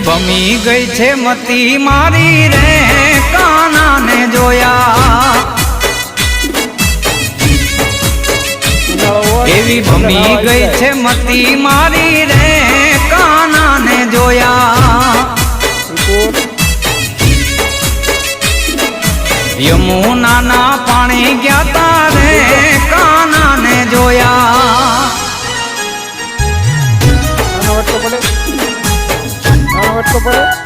ભમી ગઈ છે મતી મારી રે કાનાને જોયા એવી ભમી ગઈ છે મતી મારી રે કાનાને જોયા યમુનાના પાણી ગયા તા રે કાનાને જોયા પડે